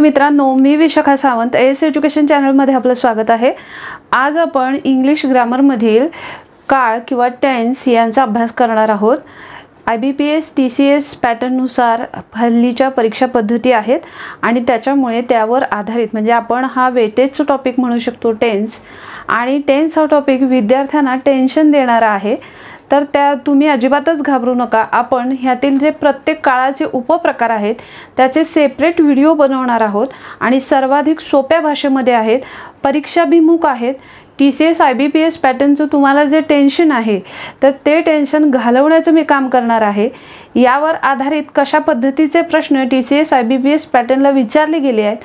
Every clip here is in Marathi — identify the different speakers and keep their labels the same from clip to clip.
Speaker 1: मित्रांनो, मी विशाखा सावंत एस एज्युकेशन चॅनलमध्ये आपलं स्वागत आहे। आज आपण इंग्लिश ग्रामरमधील काळ किंवा टेन्स यांचा अभ्यास करणार आहोत। IBPS TCS पॅटर्ननुसार हल्लीच्या परीक्षा पद्धती आहेत आणि त्याच्यामुळे त्यावर आधारित म्हणजे आपण हा वेटेजचा टॉपिक म्हणू शकतो टेन्स, आणि टेन्स हा टॉपिक विद्यार्थ्यांना टेन्शन देणारा आहे। तर त्या तुम्ही अजिबातच घाबरू नका। आपण ह्यातील जे प्रत्येक काळाचे उपप्रकार आहेत त्याचे सेपरेट व्हिडिओ बनवणार आहोत आणि सर्वाधिक सोप्या भाषेमध्ये आहेत, परीक्षाभिमुख आहेत। TCS IBPS पॅटर्नचं तुम्हाला जे टेन्शन आहे तर ते टेन्शन घालवण्याचं मी काम करणार आहे। यावर आधारित कशा पद्धतीचे प्रश्न TCS IBPS पॅटर्नला विचारले गेले आहेत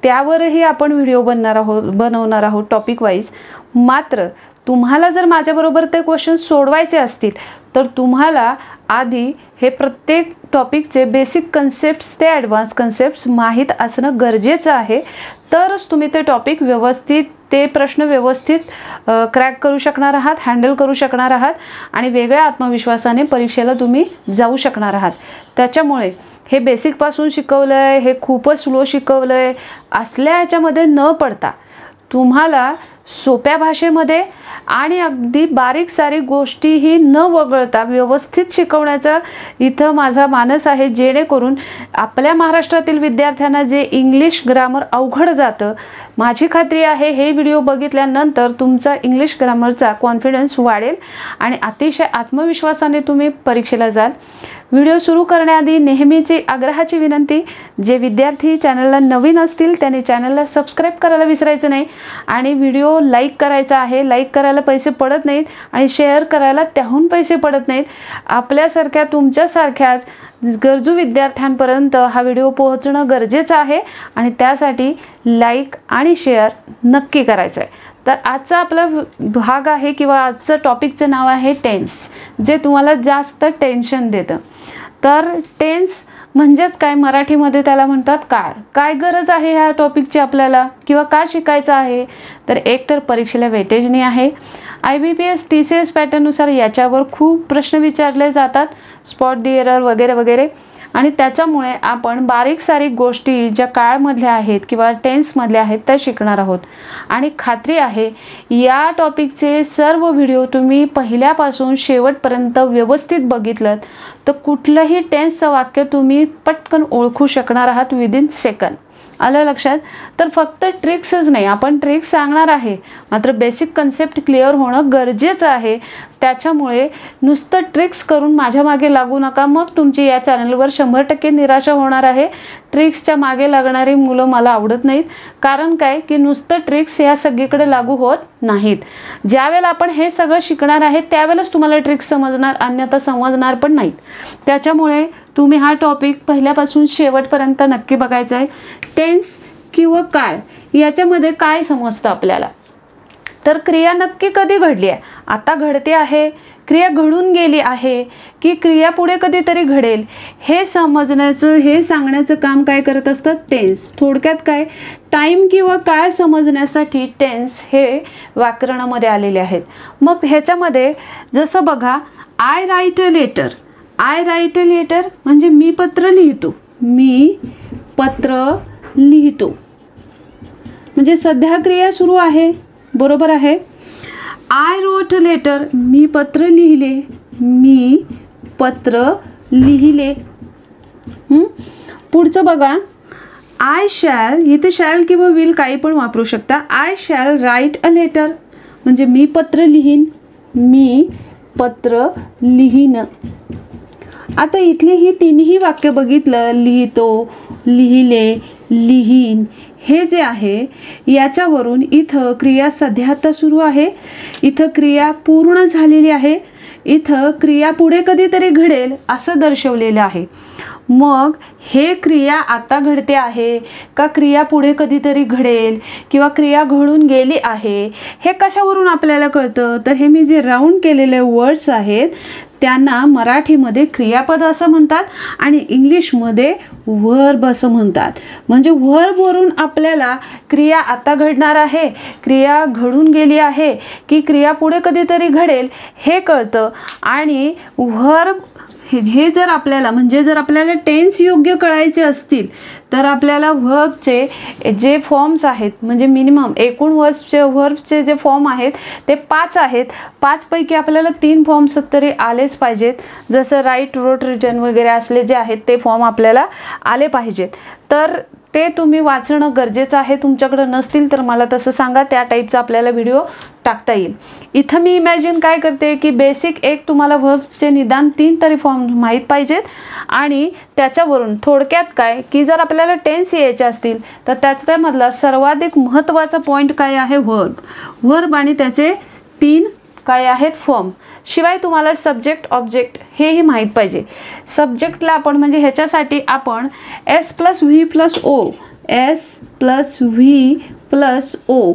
Speaker 1: त्यावरही आपण व्हिडिओ बनवणार आहोत टॉपिक वाईज। मात्र तुम्हाला जर माझ्याबरोबर ते क्वेश्चन सोडवायचे असतील तर तुम्हाला आधी हे प्रत्येक टॉपिकचे बेसिक कन्सेप्ट्स ते ॲडव्हान्स कन्सेप्ट्स माहीत असणं गरजेचं आहे। तरच तुम्ही ते टॉपिक व्यवस्थित ते प्रश्न व्यवस्थित क्रॅक करू शकणार आहात, हँडल करू शकणार आहात आणि वेगळ्या आत्मविश्वासाने परीक्षेला तुम्ही जाऊ शकणार आहात। त्याच्यामुळे हे बेसिकपासून शिकवलं आहे, हे खूपच स्लो शिकवलं आहे असल्या याच्यामध्ये न पडता तुम्हाला सोप्या भाषेमध्ये आणि अगदी बारीक सारीक गोष्टीही न वगळता व्यवस्थित शिकवण्याचा इथं माझा मानस आहे, जेणेकरून आपल्या महाराष्ट्रातील विद्यार्थ्यांना जे इंग्लिश ग्रामर अवघड जातं, माझी खात्री आहे हे व्हिडिओ बघितल्यानंतर तुमचा इंग्लिश ग्रामरचा कॉन्फिडन्स वाढेल आणि अतिशय आत्मविश्वासाने तुम्ही परीक्षेला जाल। व्हिडिओ सुरू करण्याआधी नेहमीची आग्रहाची विनंती, जे विद्यार्थी चॅनलला नवीन असतील त्यांनी चॅनलला सबस्क्राईब करायला विसरायचं नाही आणि व्हिडिओ लाईक करायचा आहे। लाईक करायला पैसे पडत नाहीत आणि शेअर करायला त्याहून पैसे पडत नाहीत। आपल्यासारख्या तुमच्यासारख्याच गरजू विद्यार्थ्यांपर्यंत हा व्हिडिओ पोहोचणं गरजेचं आहे आणि त्यासाठी लाईक आणि शेअर नक्की करायचं आहे। तर आजचा आपला भाग आहे किंवा आजचं टॉपिकचं नाव आहे टेन्स, जे तुम्हाला जास्त टेन्शन देतं। तर टेन्स म्हणजेच काय, मराठीमध्ये त्याला म्हणतात काळ। काय गरज आहे ह्या टॉपिकची आपल्याला किंवा का शिकायचं आहे, तर एक तर परीक्षेला वेटेजनी आहे। IBPS TCS पॅटर्ननुसार याच्यावर खूप प्रश्न विचारले जातात, स्पॉट दी एरर वगैरे वगैरे, आणि त्याच्यामुळे आपण बारीक सारीक गोष्टी ज्या काळमधल्या आहेत किंवा टेन्समधल्या आहेत त्या शिकणार आहोत। आणि खात्री आहे या टॉपिकचे सर्व व्हिडिओ तुम्ही पहिल्यापासून शेवटपर्यंत व्यवस्थित बघितलं तर कुठलंही टेन्सचं वाक्य तुम्ही पटकन ओळखू शकणार आहात विदिन सेकंड। आलं लक्षात? तर फक्त ट्रिक्सच नाही, आपण ट्रिक्स सांगणार आहे, मात्र बेसिक कन्सेप्ट क्लिअर होणं गरजेचं आहे। त्याच्यामुळे नुसतं ट्रिक्स करून माझ्या मागे लागू नका, मग तुमची या चॅनलवर 100% निराशा होणार आहे। ट्रिक्सच्या मागे लागणारी मुलं मला आवडत नाहीत, कारण काय की नुसतं ट्रिक्स या सगळीकडे लागू होत नाहीत। ज्यावेळेला आपण हे सगळं शिकणार आहे त्यावेळेलाच तुम्हाला ट्रिक्स समजणार, अन्यथा समजणार पण नाहीत। त्याच्यामुळे तुम्ही हा टॉपिक पहिल्यापासून शेवटपर्यंत नक्की बघायचा आहे। टेन्स किंवा काळ याच्यामध्ये काय समजतं आपल्याला, तर क्रिया नक्की कधी घडली आहे, आता घडते आहे, क्रिया घडून गेली आहे की क्रिया पुढे कधीतरी घडेल, हे समजण्याचं हे सांगण्याचं काम काय करत असतं टेन्स। थोडक्यात काय, टाईम किंवा काळ समजण्यासाठी टेन्स हे व्याकरणामध्ये आलेले आहेत। मग ह्याच्यामध्ये जसं बघा, I write a letter, I write a letter म्हणजे मी पत्र लिहितो, मी पत्र लिहितो म्हणजे सध्या क्रिया सुरू आहे, बरोबर आहे। आय रोट अ लेटर, मी पत्र लिहिले, मी पत्र लिहिले। पुढचं बघा, आय शॅल, इथे शॅल किंवा विल काही पण वापरू शकता। I shall write a letter म्हणजे मी पत्र लिहीन, मी पत्र लिहीन। आता इथले ही तिन्ही वाक्य बघितलं, लिहितो, लिहिले, लिहीन, हे जे आहे याच्यावरून इथं क्रिया सध्या आता सुरू आहे, इथं क्रिया पूर्ण झालेली आहे, इथं क्रिया पुढे कधीतरी घडेल असं दर्शवलेलं आहे। मग हे क्रिया आता घडते आहे का क्रिया पुढे कधीतरी घडेल किंवा क्रिया घडून गेली आहे, हे कशावरून आपल्याला कळतं, तर हे मी जे राऊंड केलेले वर्ड्स आहेत त्यांना मराठीमध्ये क्रियापद असं म्हणतात आणि इंग्लिशमध्ये वर्ब असं म्हणतात। म्हणजे वर्बवरून आपल्याला क्रिया आता घडणार आहे, क्रिया घडून गेली आहे की क्रिया पुढे कधीतरी घडेल हे कळतं, आणि वर्ब हे जर आपल्याला म्हणजे जर आपल्याला टेन्स योग्य कळायचे असतील तर आपल्याला व्हर्बचे जे फॉर्म्स आहेत म्हणजे मिनिमम एकूण व्हर्बचे जे फॉर्म आहेत ते 5 आहेत. 5 पैकी आपल्याला 3 फॉर्म्स तरी आलेच पाहिजेत. जसं राईट, रोट, रिटन वगैरे असले जे आहेत ते फॉर्म आपल्याला आले पाहिजेत. तर ते तुम्ही वाचणं गरजेचं आहे. तुमच्याकडे नसतील तर मला तसं सांगा, त्या टाईपचा आपल्याला व्हिडिओ टाकता येईल. इथं मी इमॅजिन काय करते की बेसिक एक तुम्हाला व्हर्बचे निदान 3 तरी फॉर्म माहीत पाहिजेत आणि त्याच्यावरून थोडक्यात काय की जर आपल्याला टेन्स यायचे असतील तर त्याच्यामधला सर्वाधिक महत्त्वाचा पॉईंट काय आहे, व्हर्ब आणि त्याचे 3 काय आहेत फॉर्म. शिवाय तुम्हाला सब्जेक्ट, ऑब्जेक्ट हेही माहीत पाहिजे. सब्जेक्टला आपण म्हणजे ह्याच्यासाठी आपण S+V+O S+V+O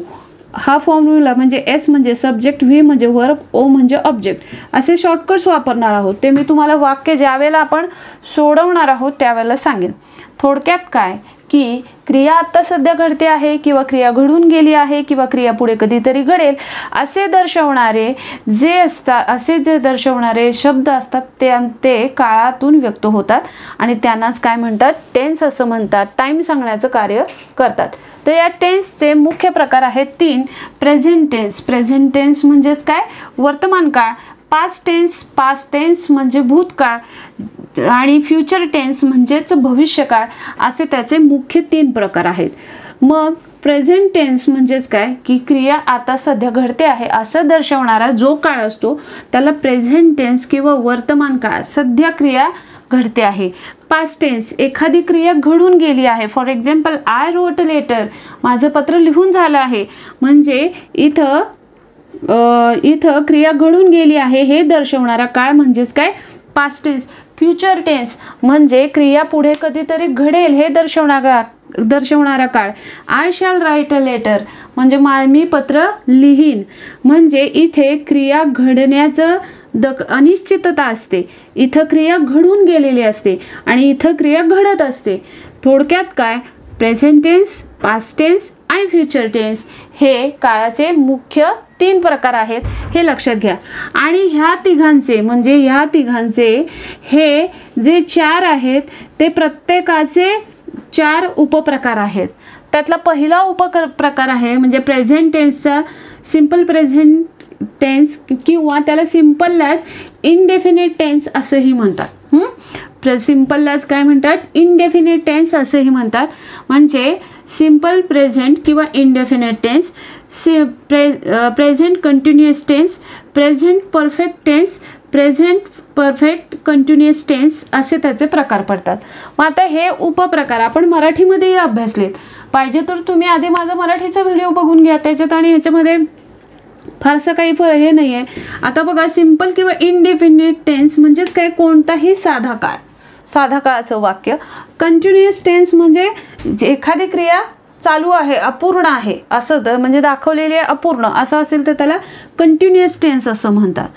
Speaker 1: हा फॉर्म्युला म्हणजे S म्हणजे सब्जेक्ट, V म्हणजे व्हर्ब, O म्हणजे ऑब्जेक्ट असे शॉर्टकट्स वापरणार आहोत. ते मी तुम्हाला वाक्य ज्यावेळेला आपण सोडवणार आहोत त्यावेळेला सांगेन. थोडक्यात काय की क्रिया आत्ता सध्या घडते आहे किंवा क्रिया घडून गेली आहे किंवा क्रिया पुढे कधीतरी घडेल असे दर्शवणारे शब्द असतात ते काळातून व्यक्त होतात आणि त्यांनाच काय म्हणतात, टेन्स असं म्हणतात. टाईम सांगण्याचं कार्य करतात. तर या टेन्सचे मुख्य प्रकार आहेत 3. प्रेझेंट टेन्स म्हणजेच काय, वर्तमान काळ. पास्ट टेन्स म्हणजे भूतकाळ आणि फ्युचर टेन्स म्हणजेच भविष्यकाळ असे त्याचे मुख्य 3 प्रकार आहेत. मग प्रेझेंट टेन्स म्हणजेच काय की क्रिया आता सध्या घडते आहे असं दर्शवणारा जो काळ असतो त्याला प्रेझेंट टेन्स किंवा वर्तमान काळ, सध्या क्रिया घडते आहे. पास्ट टेन्स एखादी क्रिया घडून गेली आहे. For example I wrote a letter, माझं पत्र लिहून झालं आहे म्हणजे इथं क्रिया घडून गेली आहे हे दर्शवणारा काळ म्हणजेच काय, पास्ट टेन्स. फ्युचर टेन्स म्हणजे क्रिया पुढे कधीतरी घडेल हे दर्शवणारा काळ. I shall write a letter म्हणजे मी पत्र लिहीन म्हणजे इथे क्रिया घडण्याचं अनिश्चितता असते. इथं क्रिया घडून गेलेली असते आणि इथं क्रिया घडत असते. थोडक्यात काय, प्रेझेंट टेन्स, पास्ट टेन्स आणि फ्युचर टेन्स हे काळाचे मुख्य 3 प्रकार आहेत हे लक्षात घ्या. आणि ह्या तिघांचे हे जे 4 आहेत ते प्रत्येकाचे 4 उपप्रकार आहेत. त्यातला पहिला उपप्रकार आहे म्हणजे प्रेझेंट टेन्सचा सिंपल प्रेझेंट टेन्स किंवा त्याला सिंपललाच इनडेफिनिट टेन्स असंही म्हणतात. सिंपललाच काय म्हणतात, इनडेफिनिट टेन्स असंही म्हणतात. म्हणजे सिंपल प्रेझेंट किंवा indefinite tense, present continuous tense, present perfect tense, present perfect continuous tense असे त्याचे प्रकार पडतात. मग आता हे उपप्रकार आपण मराठीमध्येही अभ्यासलेत. पाहिजे तर तुम्ही आधी माझा मराठीचा व्हिडिओ बघून घ्या, त्याच्यात आणि ह्याच्यामध्ये फारसं काही हे नाही आहे. आता बघा, सिंपल किंवा इनडेफिनिट टेन्स म्हणजेच काय, कोणताही साधा काळाचं वाक्य. कंटिन्युअस टेन्स म्हणजे एखादी क्रिया चालू आहे, अपूर्ण आहे असं तर म्हणजे दाखवलेली आहे अपूर्ण असं असेल तर त्याला कंटिन्युअस टेन्स असं म्हणतात.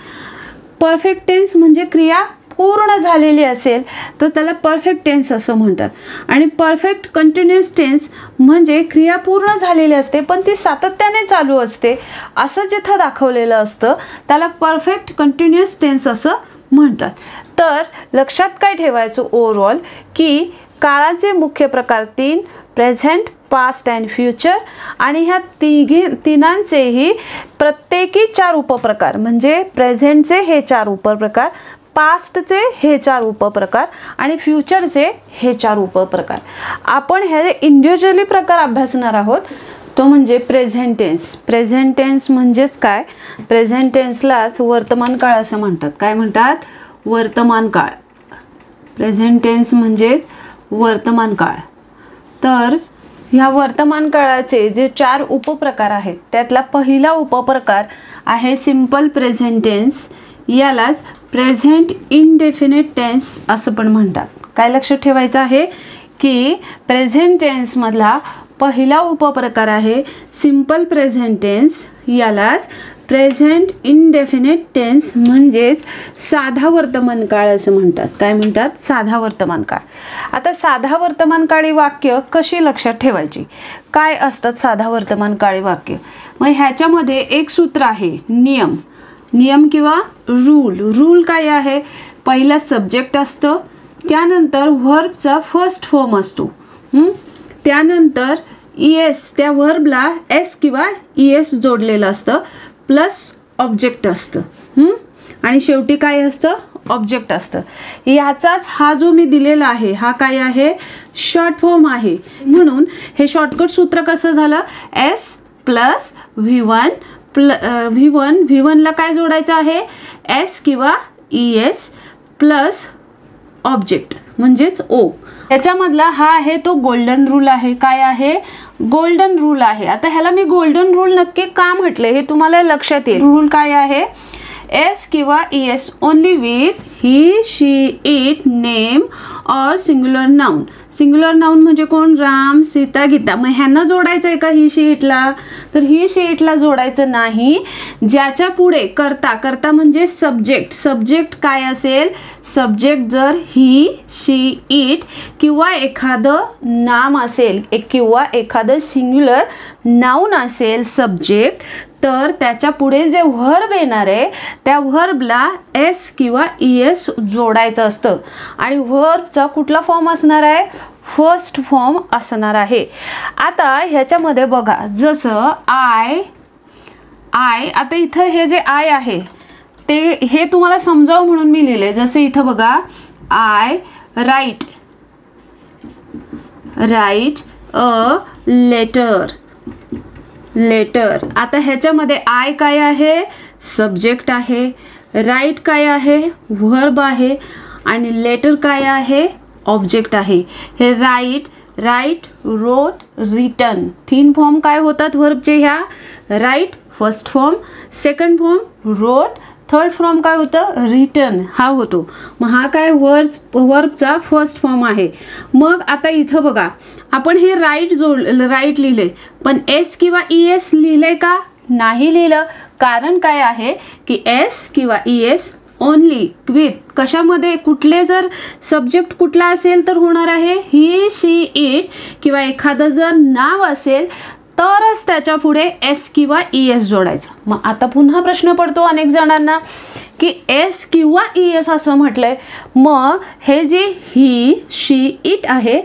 Speaker 1: परफेक्ट टेन्स म्हणजे क्रिया पूर्ण झालेली असेल तर त्याला परफेक्ट टेन्स असं म्हणतात. आणि परफेक्ट कंटिन्युअस टेन्स म्हणजे क्रिया पूर्ण झालेली असते पण ती सातत्याने चालू असते असं जिथं दाखवलेलं असतं त्याला परफेक्ट कंटिन्युअस टेन्स असं म्हणतात. तर लक्षात काय ठेवायचं ओव्हरऑल की काळाचे मुख्य प्रकार 3, प्रेझेंट, पास्ट अँड फ्युचर. आणि ह्या तिघांचेही प्रत्येकी 4 उपप्रकार म्हणजे प्रेझेंटचे हे 4 उपप्रकार, पास्टचे हे 4 उपप्रकार आणि फ्युचरचे हे 4 उपप्रकार. आपण हे इंडिव्हिज्युअली प्रकार अभ्यासणार आहोत. तो म्हणजे प्रेझेंट टेन्स. प्रेझेंट टेन्स म्हणजेच काय, प्रेझेंट टेन्सलाच वर्तमान काळ असं म्हणतात. काय म्हणतात, वर्तमान काळ. प्रेझेंट टेन्स म्हणजेच वर्तमान काळ. तर ह्या वर्तमान काळाचे जे 4 उपप्रकार आहेत त्यातला पहिला उपप्रकार आहे सिंपल प्रेझेंट टेन्स. यालाच प्रेझेंट इनडेफिनिट टेन्स असं पण म्हणतात. काय लक्षात ठेवायचं आहे की प्रेझेंट टेन्समधला पहिला उपप्रकार आहे सिंपल प्रेझेंट टेन्स. यालाच प्रेझेंट इनडेफिनिट टेन्स म्हणजेच साधा वर्तमान काळ असं म्हणतात. काय म्हणतात, साधा वर्तमान काळ. आता साधा वर्तमान काळी वाक्य कशी लक्षात ठेवायची, काय असतात साधा वर्तमान काळी वाक्य. मग ह्याच्यामध्ये एक सूत्र आहे, नियम. नियम किंवा रूल. रूल काय आहे, पहिला सब्जेक्ट असतं, त्यानंतर व्हर्बचा फर्स्ट फॉर्म असतो, त्यानंतर ES, त्या व्हर्बला S किंवा ES जोडलेलं असतं, प्लस ऑब्जेक्ट असतं, आणि शेवटी काय असतं, ऑब्जेक्ट असतं. याचाच हा जो मी दिलेला आहे हा काय आहे, शॉर्ट फॉर्म आहे. म्हणून हे शॉर्टकट सूत्र कसं झालं, S प्लस V1 V1ला काय जोडायचं आहे, S किंवा ES प्लस ऑब्जेक्ट म्हणजेच O. याच्यामधला हा आहे तो गोल्डन रूल आहे. काय आहे, गोल्डन रूल आहे. आता ह्याला मी गोल्डन रूल नक्की का म्हटले हे तुम्हाला लक्षात येईल. रूल काय आहे, S किंवा ES only with he, she, it, name और सिंग्युलर नाउन. सिंग्युलर नाउन म्हणजे कोण, राम, सीता, गीता. मग ह्यांना जोडायचं आहे का ही, शी, इटला, तर ही, शी, इटला जोडायचं नाही. ज्याच्या पुढे करता, करता म्हणजे सब्जेक्ट. सब्जेक्ट काय असेल, सब्जेक्ट जर ही, शी, इट किंवा एखादं नाम असेल, किंवा एखादं सिंग्युलर नाउन असेल सब्जेक्ट, तर त्याच्या पुढे जे व्हर्ब येणार आहे त्या व्हर्बला S किंवा ES जोडायचं असतं. आणि व्हर्बचा कुठला फॉर्म असणार आहे, फर्स्ट फॉर्म असणार आहे. आता ह्याच्यामध्ये बघा, जसं आय, आता इथं हे जे आय आहे ते हे तुम्हाला समजावं म्हणून मी लिहिले. जसं इथं बघा, आय राईट अ लेटर. आता ह्याच्यामध्ये आय काय आहे, सब्जेक्ट आहे, राईट काय आहे, व्हर्ब आहे, आणि लेटर काय आहे, ऑब्जेक्ट आहे. हे राईट, रोट, रिटन, 3 फॉर्म काय होतात व्हर्बचे ह्या, write first form, second form wrote, third form काय होतं, रिटन हा होतो. मग हा काय व्हर्बचा फर्स्ट फॉर्म आहे. मग आता इथं बघा, आपण हे राईट लिहिले, पण S किंवा ES लिहिलंय का, नाही लिहिलं. कारण काय आहे की S किंवा ES ओनली विथ कशामध्ये, कुठले जर सब्जेक्ट कुठला असेल तर होणार आहे ही, शी, इट किंवा एखादं जर नाव असेल तरच त्याच्या पुढे S किंवा ES जोडायचं. मग आता पुन्हा प्रश्न पडतो अनेक जणांना की S किंवा ES असं म्हटलंय, मग हे जे ही, शी, इट आहे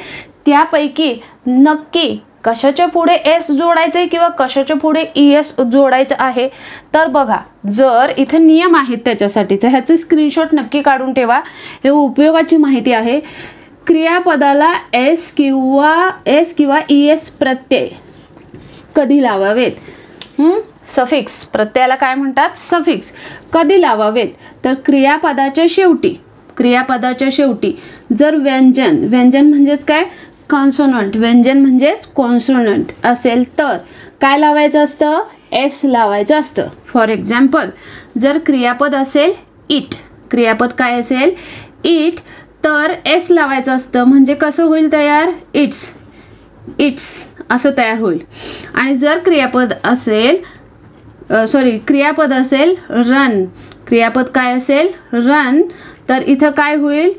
Speaker 1: त्यापैकी नक्की कशाच्या पुढे S जोडायचं आहे किंवा कशाच्या पुढे ES जोडायचं आहे. तर बघा, जर इथे नियम आहेत त्याच्यासाठीचं, ह्याचं स्क्रीनशॉट नक्की काढून ठेवा, हे उपयोगाची माहिती आहे. क्रियापदाला S किंवा ES प्रत्यय कधी लावावेत, सफिक्स, प्रत्ययाला काय म्हणतात, सफिक्स, कधी लावावेत, तर क्रियापदाच्या शेवटी जर व्यंजन म्हणजेच काय, कॉन्सोनंट, व्यंजन म्हणजेच कॉन्सोनंट असेल तर काय लावायचं असतं, S लावायचं असतं. फॉर एक्झाम्पल, जर क्रियापद असेल इट, क्रियापद काय असेल इट, तर S लावायचं असतं. म्हणजे कसं होईल तयार, इट्स असं तयार होईल. आणि जर क्रियापद असेल रन, क्रियापद काय असेल रन, तर इथं काय होईल,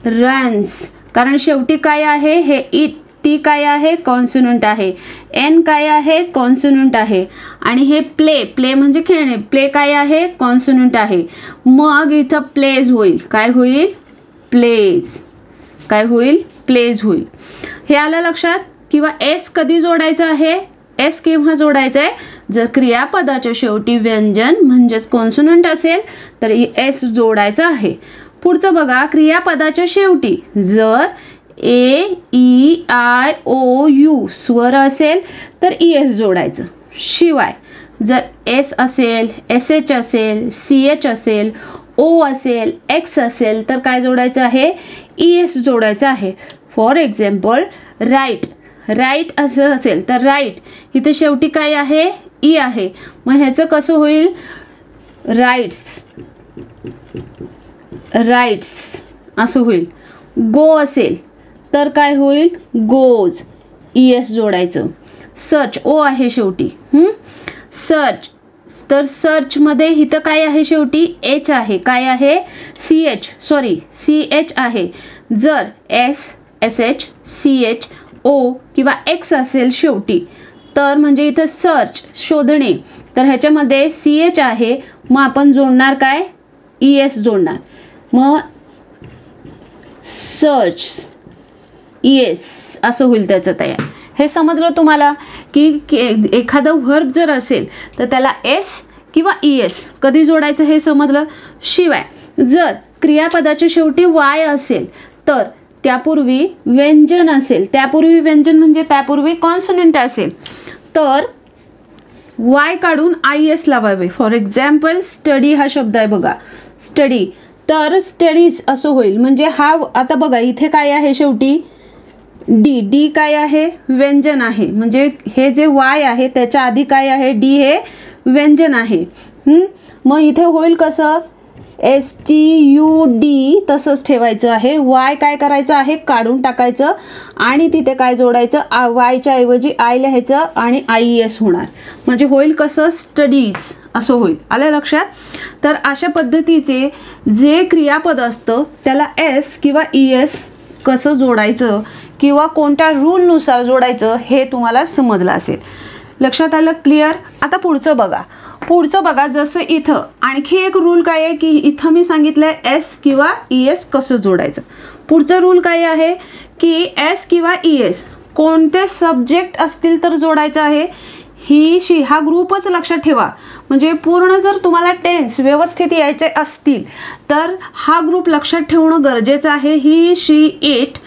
Speaker 1: रन्स. कारण शेवटी काय आहे, हे इट, टी काय आहे, कॉन्सोनंट आहे, एन काय आहे, कॉन्सोनंट आहे, आणि हे प्ले म्हणजे खेळणे, प्ले काय आहे, कॉन्सोनंट आहे. मग इथं प्लेज होईल, काय होईल, प्लेज होईल. हे आलं लक्षात. किंवा S कधी जोडायचं आहे, S केव्हा जोडायचं आहे, जर क्रियापदाच्या शेवटी व्यंजन म्हणजेच कॉन्सोनंट असेल तर S जोडायचं आहे. पुढचं बघा, क्रियापदाच्या शेवटी जर A-E-I-O-U स्वर असेल तर ES जोडायचं. शिवाय जर S असेल, SH असेल, CH असेल, O असेल, X असेल तर काय जोडायचं आहे, ES जोडायचं आहे. फॉर एक्झाम्पल, राईट असं असेल तर राईट इथे शेवटी काय आहे, ई आहे. मग ह्याचं कसं होईल, राईट्स असं होईल. गो असेल तर काय होईल, गोज, ES जोडायचं. सर्च, O आहे शेवटी, सर्च, तर सर्चमध्ये इथं काय आहे शेवटी, H आहे, काय आहे, CH आहे. जर S, SH, CH, O किंवा X असेल शेवटी तर म्हणजे इथं सर्च शोधणे, तर ह्याच्यामध्ये CH आहे, मग आपण जोडणार काय, ES जोडणार, मग सर्च ES असं होईल त्याचं तयार. हे समजलं तुम्हाला की एखादं व्हर्ब जर असेल तर त्याला S किंवा ES कधी जोडायचं हे समजलं. शिवाय जर क्रियापदाच्या शेवटी Y असेल तर त्यापूर्वी व्यंजन असेल, त्यापूर्वी व्यंजन म्हणजे त्यापूर्वी कॉन्सोनंट असेल तर Y काढून IS लावावे. फॉर एक्झाम्पल स्टडी हा शब्द आहे बघा, स्टडी, तर स्टडीज असं होईल. म्हणजे हा आता बघा इथे काय आहे शेवटी डी काय आहे, व्यंजन आहे, म्हणजे हे जे Y आहे त्याच्या आधी काय आहे, डी हे व्यंजन आहे. मग इथे होईल कसं, STUD तसंच ठेवायचं आहे. Y काय करायचं आहे, काढून टाकायचं आणि तिथे काय जोडायचं, Yच्या ऐवजी I लिहायचं आणि IES होणार. म्हणजे होईल कसं, स्टडीज असं होईल. आलं लक्षात. तर अशा पद्धतीचे जे क्रियापद असतं त्याला S किंवा ES कसं जोडायचं किंवा कोणत्या रूलनुसार जोडायचं हे तुम्हाला समजलं असेल. लक्षात आलं, क्लिअर. आता पुढचं बघा, जसं इथं आणखी एक रूल काय आहे की इथं मी सांगितलंय S किंवा ES कसं जोडायचं. पुढचं रूल काय आहे की S किंवा ES कोणते सब्जेक्ट असतील तर जोडायचं आहे. ही शी हा ग्रुपच लक्षात ठेवा. म्हणजे पूर्ण जर तुम्हाला टेन्स व्यवस्थित यायचे असतील तर हा ग्रुप लक्षात ठेवणं गरजेचं आहे. ही शी इट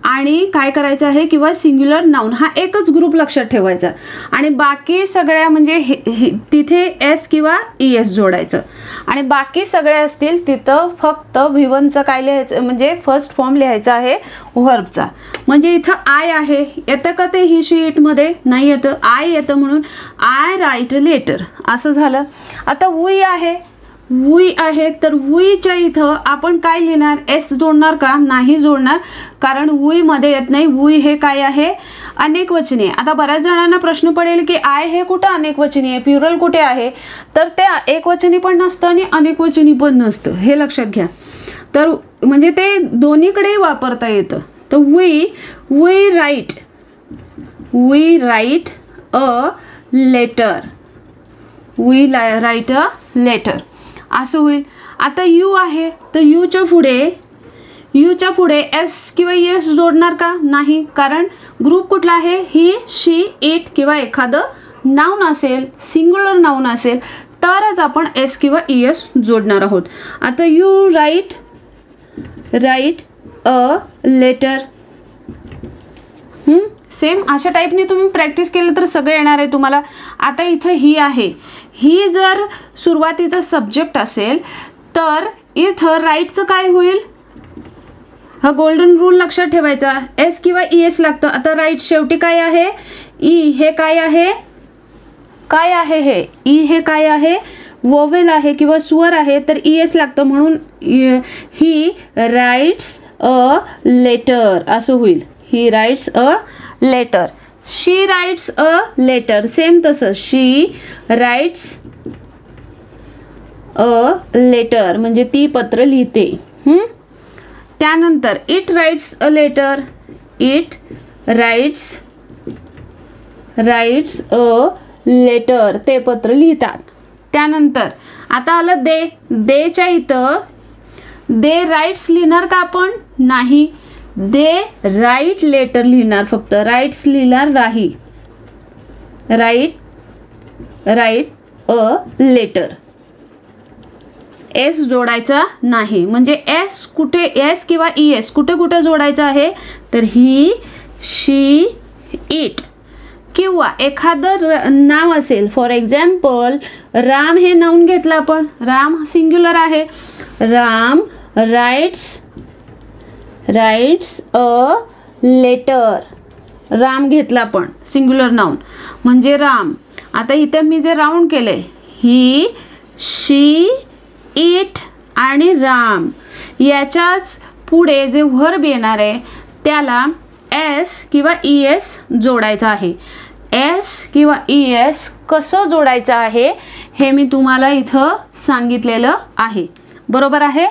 Speaker 1: आणि काय करायचं आहे किंवा सिंग्युलर नाउन हा एकच ग्रुप लक्षात ठेवायचा आणि बाकी सगळ्या म्हणजे तिथे S किंवा ES जोडायचं आणि बाकी सगळ्या असतील तिथं फक्त V1चं काय लिहायचं, म्हणजे फर्स्ट फॉर्म लिहायचा आहे व्हर्बचा. म्हणजे इथं I आहे, येतं का ते ही शी इट मध्ये, नाही येतं, I येतं, म्हणून I राईट लेटर असं झालं. आता वी आहे, तर वीच्या इथं आपण काय लिहिणार, S जोडणार का, नाही जोडणार, कारण वी मध्ये येत नाही. वी हे काय आहे, अनेक वचनी. आता बऱ्याच जणांना प्रश्न पडेल की I हे कुठं अनेक वचनी आहे, प्युरल कुठे आहे, तर ते एक वचनी पण नसतं आणि अनेक वचनी पण नसतं, हे लक्षात घ्या. तर म्हणजे ते दोन्हीकडेही वापरता येतं. तर we write a letter, we write a letter असं होईल. आता यू आहे, तर यूच्या पुढे S किंवा ES जोडणार का, नाही, कारण ग्रुप कुठला आहे, ही शी इट किंवा एखादं नाउन असेल, सिंग्युलर नाउन असेल तरच आपण S किंवा ES जोडणार आहोत. आता you write a letter. Same अशा टाईपने तुम्ही प्रॅक्टिस केलं तर सगळं येणार आहे तुम्हाला. आता इथं ही आहे, ही जर सुरुवातीचा सब्जेक्ट असेल तर इथं राईटचं काय होईल, हा गोल्डन रूल लक्षात ठेवायचा, S किंवा ES लागतं. आता राईट शेवटी काय आहे, हे काय आहे, हे हे काय आहे, वोवेल आहे किंवा स्वर आहे, तर ES लागतं, म्हणून ही राईट्स अ लेटर असं होईल. He writes a letter. She writes a letter, same तसं, शी राईट्स अ लेटर म्हणजे ती पत्र लिहिते. त्यानंतर it writes a letter, it writes a letter, ते पत्र लिहितात. त्यानंतर आता आलं देच्या इथं दे राईट्स लिहिणार का आपण, नाही, दे राईट लेटर लिहिणार, फक्त राईट्स लिहिणार नाही, राईट अ लेटर. S जोडायचा नाही. म्हणजे S कुठे, S किंवा ES कुठे जोडायचं आहे, तर ही शी इट किंवा एखादं नाव असेल. फॉर एक्झाम्पल राम हे नाउन घेतलं आपण, राम सिंग्युलर आहे, Ram writes a letter, Ram घेतला आपण सिंग्युलर नाउन म्हणजे राम. आता इथे मी जे राऊंड केलंय, ही शी इट आणि राम, याच्याच पुढे जे व्हर्ब येणार आहे त्याला S किंवा ES जोडायचं आहे. S किंवा ES कसं जोडायचं आहे हे मी तुम्हाला इथं सांगितलेलं आहे, बरोबर आहे.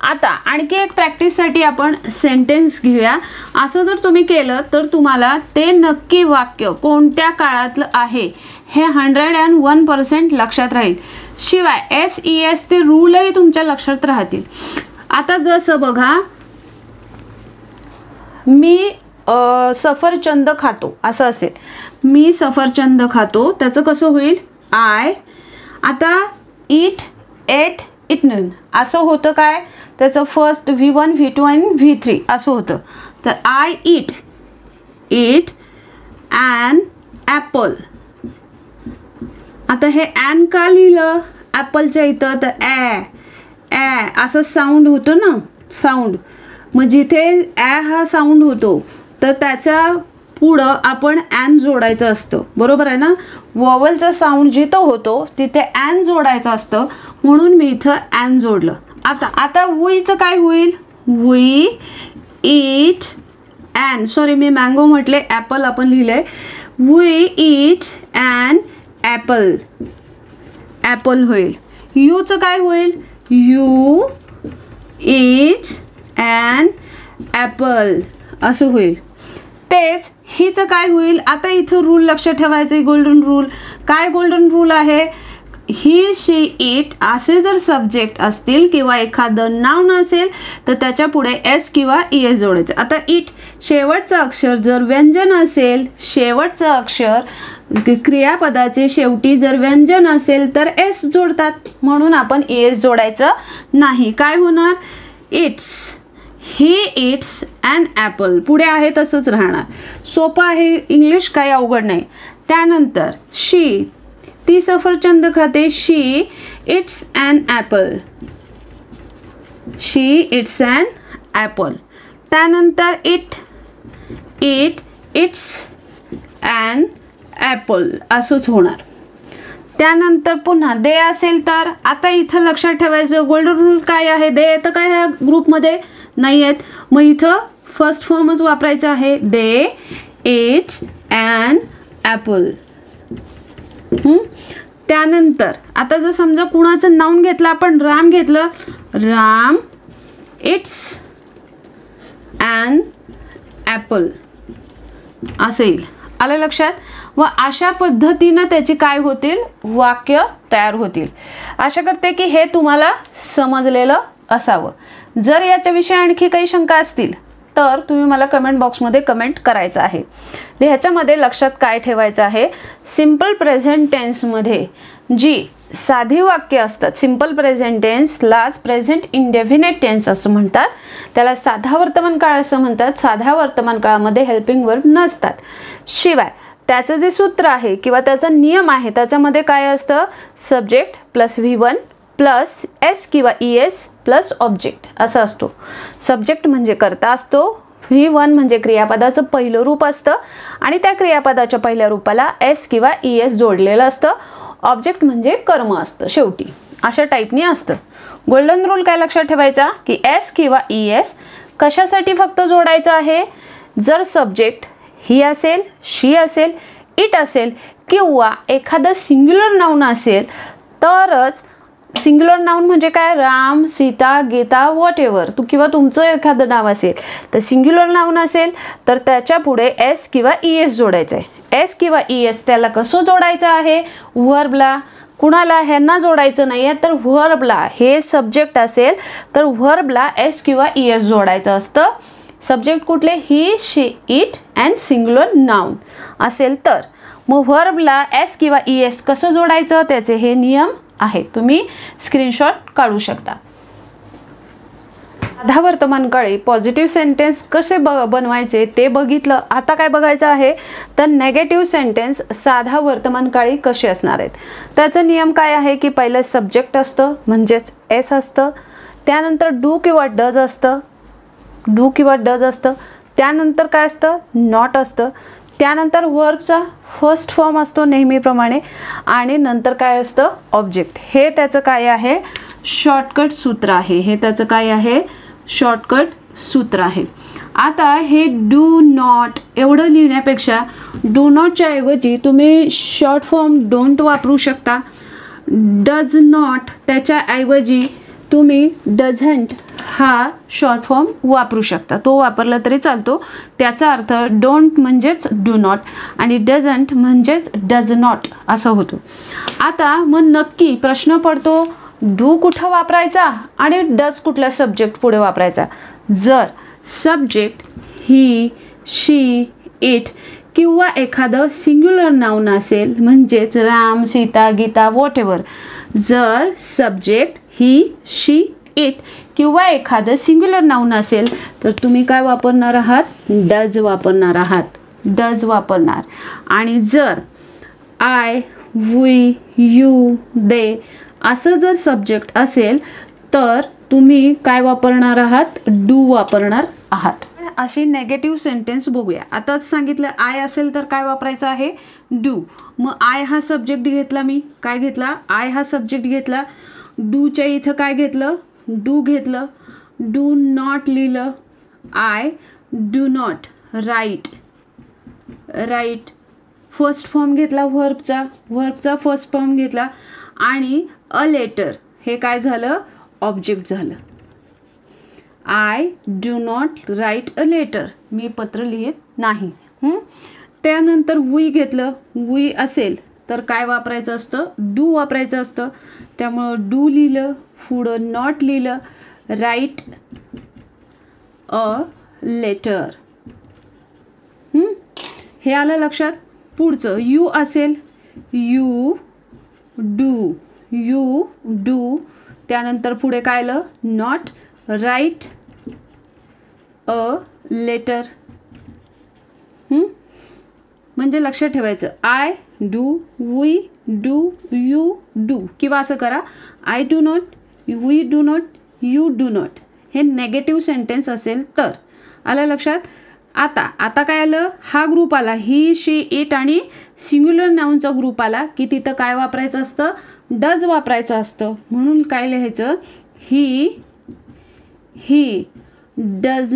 Speaker 1: आता आणखी एक प्रॅक्टिससाठी आपण सेंटेन्स घेऊया. असं जर तुम्ही केलं तर तुम्हाला ते नक्की वाक्य कोणत्या काळातलं आहे हे 101% लक्षात राहील. शिवाय SES ते रूलही तुमच्या लक्षात राहतील. आता जसं बघा, मी सफरचंद खातो असं असेल. मी सफरचंद खातो, त्याचं कसं होईल? आय. आता ईट, एट, इटन असं होतं काय? त्याचं फर्स्ट V1, V2 आणि V3 असं होतं. तर आय ईट ॲन ॲपल. आता हे ॲन का लिहिलं ॲपलच्या इथं? तर ॲ असं साऊंड होतं ना, साऊंड. मग जिथे ॲ हा साऊंड होतो तर त्याच्या पुढं आपण ॲन जोडायचं असतं, बरोबर आहे ना. वॉवलचा साऊंड जिथं होतो तिथे ॲन जोडायचं असतं, म्हणून मी इथं ॲन जोडलं. आता वुईचं काय होईल? वी ईट ॲन, सॉरी मी मँगो म्हटले, ॲपल आपण लिहिलंय. We eat an apple, apple होईल. यूचं काय होईल? यू ईट ॲन ॲपल असं होईल. तेच हिचं काय होईल? आता इथं रूल लक्षात ठेवायचे, गोल्डन रूल. काय गोल्डन रूल आहे? ही, शी, इट असे जर सब्जेक्ट असतील किंवा एखादं नाउन असेल तर त्याच्या पुढे एस किंवा ES जोडायचं. आता इट शेवटचं अक्षर जर व्यंजन असेल, शेवटचं अक्षर क्रियापदाचे शेवटी जर व्यंजन असेल तर एस जोडतात, म्हणून आपण ES जोडायचं नाही. काय होणार? It's, he it's an apple. पुढे आहे तसंच राहणार. सोपं आहे इंग्लिश, काही अवघड नाही. त्यानंतर शी, ती सफरचंद खाते. She eats an apple, she eats an apple. त्यानंतर इट्स ॲन ॲपल असंच होणार. त्यानंतर पुन्हा दे असेल तर आता इथं लक्षात ठेवायचं गोल्डन रूल काय आहे? दे तर काय ह्या ग्रुपमध्ये नाही आहेत, मग इथं फर्स्ट फॉर्मच वापरायचं आहे. दे इट्स ॲन ॲपल. त्यानंतर आता जर समजा कुणाचं नाउन घेतलं आपण, राम घेतलं, राम इट्स ॲन ॲपल असं येईल. आलं लक्षात? व अशा पद्धतीनं त्याची काय होतील? वाक्य तयार होतील. आशा करते की हे तुम्हाला समजलेलं असावं. जर याच्याविषयी आणखी काही शंका असतील तर तुम्ही मला कमेंट बॉक्समध्ये कमेंट करायचं आहे. ह्याच्यामध्ये लक्षात काय ठेवायचं आहे? सिम्पल प्रेझेंट टेन्समध्ये जी साधी वाक्य असतात, सिम्पल प्रेझेंट टेन्सलाच प्रेझेंट इंडेफिनेट टेन्स असं म्हणतात. त्याला साधा वर्तमान काळ असं म्हणतात. साध्या वर्तमान काळामध्ये हेल्पिंग वर्ब नसतात. शिवाय त्याचं जे सूत्र आहे किंवा त्याचा नियम आहे त्याच्यामध्ये काय असतं? Subject plus V1 plus S किंवा ES प्लस ऑब्जेक्ट असं असतो. सब्जेक्ट म्हणजे कर्ता असतो, V1 म्हणजे क्रियापदाचं पहिलं रूप असतं आणि त्या क्रियापदाच्या पहिल्या रूपाला S किंवा ES जोडलेलं असतं. ऑब्जेक्ट म्हणजे कर्म असतं शेवटी. अशा टाईपनी असतं. गोल्डन रूल काय लक्षात ठेवायचा की S किंवा ES कशासाठी फक्त जोडायचं आहे? जर सब्जेक्ट ही असेल, शी असेल, इट असेल किंवा एखादं सिंग्युलर नाउन असेल तरच. सिंग्युलर नाउन म्हणजे काय? राम, सीता, गीता, वॉट एव्हर किंवा तुमचं एखादं नाव असेल तर सिंग्युलर नाउन असेल तर त्याच्या पुढे S किंवा ES जोडायचं आहे. S किंवा ES त्याला कसं जोडायचं आहे? व्हर्बला. कुणाला? ह्यांना जोडायचं नाही आहे तर व्हर्बला. हे सब्जेक्ट असेल तर व्हर्बला S किंवा ES जोडायचं असतं. सब्जेक्ट कुठले? ही, she, it and singular noun असेल तर मग व्हर्बला S किंवा ES कसं जोडायचं त्याचे हे नियम आहेत. तुम्ही स्क्रीनशॉट काढू शकता. साधा वर्तमान काळी पॉझिटिव्ह सेंटेन्स कसे बनवायचे ते बघितलं. आता काय बघायचं आहे तर नेगेटिव्ह सेंटेन्स साधा वर्तमान काळी कसे असणार आहेत. त्याचा नियम काय आहे की पहिलं सब्जेक्ट असतं म्हणजेच S असतं. त्यानंतर डू किंवा डज असतं, डू किंवा डज असतं. त्यानंतर काय असतं? नॉट असतं. त्यानंतर वर्बचा फर्स्ट फॉर्म असतो नेहमीप्रमाणे आणि नंतर काय असतं? ऑब्जेक्ट. हे त्याचं काय आहे? शॉर्टकट सूत्र आहे. हे त्याचं काय आहे? शॉर्टकट सूत्र आहे. आता हे डू नॉट एवढं लिहिण्यापेक्षा डू नॉटच्या ऐवजी तुम्ही शॉर्ट फॉर्म डोंट वापरू शकता. डज नॉट त्याच्या ऐवजी तुम्ही डझंट हा शॉर्ट फॉर्म वापरू शकता, तो वापरला तरी चालतो. त्याचा अर्थ डोंट म्हणजेच डू नॉट आणि डझंट म्हणजेच डज नॉट असं होतो. आता मग नक्की प्रश्न पडतो डू कुठं वापरायचा आणि डज कुठल्या सब्जेक्ट पुढे वापरायचा. जर सब्जेक्ट ही, शी, इट किंवा एखादं सिंग्युलर नाउन असेल, म्हणजेच राम, सीता, गीता, वॉट एव्हर. जर सब्जेक्ट ही, शी, इट किंवा एखादं सिंग्युलर नाउन असेल तर तुम्ही काय वापरणार आहात, डज वापरणार आहात, डज वापरणार. आणि जर आय, वी, यू, दे असं जर सब्जेक्ट असेल तर तुम्ही काय वापरणार आहात, डू वापरणार आहात. अशी नेगेटिव्ह सेंटेन्स बघूया. आताच सांगितलं आय असेल तर काय वापरायचं आहे, डू. मग आय हा सब्जेक्ट घेतला, मी काय घेतला, आय हा सब्जेक्ट घेतला. डूच्या इथं काय घेतलं, डू घेतलं. डू नॉट लिहिलं, I do not write, write first form घेतला व्हर्बचा फर्स्ट फॉर्म घेतला. आणि अ लेटर हे काय झालं, ऑब्जेक्ट झालं. I do not write a letter, मी पत्र लिहित नाही. त्यानंतर वी घेतलं, वी असेल तर काय वापरायचं असतं, डू वापरायचं असतं. त्यामुळं डू लिहिलं, पुढं नॉट लिहिलं, राईट अ लेटर. हे आलं लक्षात. पुढचं यू असेल, यू डू त्यानंतर पुढे काय आलं, नॉट राईट अ लेटर. म्हणजे लक्षात ठेवायचं I do, we do, you do किंवा असं करा I do not, we do not, you do not. हे नेगेटिव्ह सेंटेन्स असेल तर. आलं लक्षात. आता काय आलं, हा ग्रुप आला, ही, शी, इट आणि सिंग्युलर नाउनचा ग्रुप आला की तिथं काय वापरायचं असतं, डज वापरायचं असतं. म्हणून काय लिहायचं, he does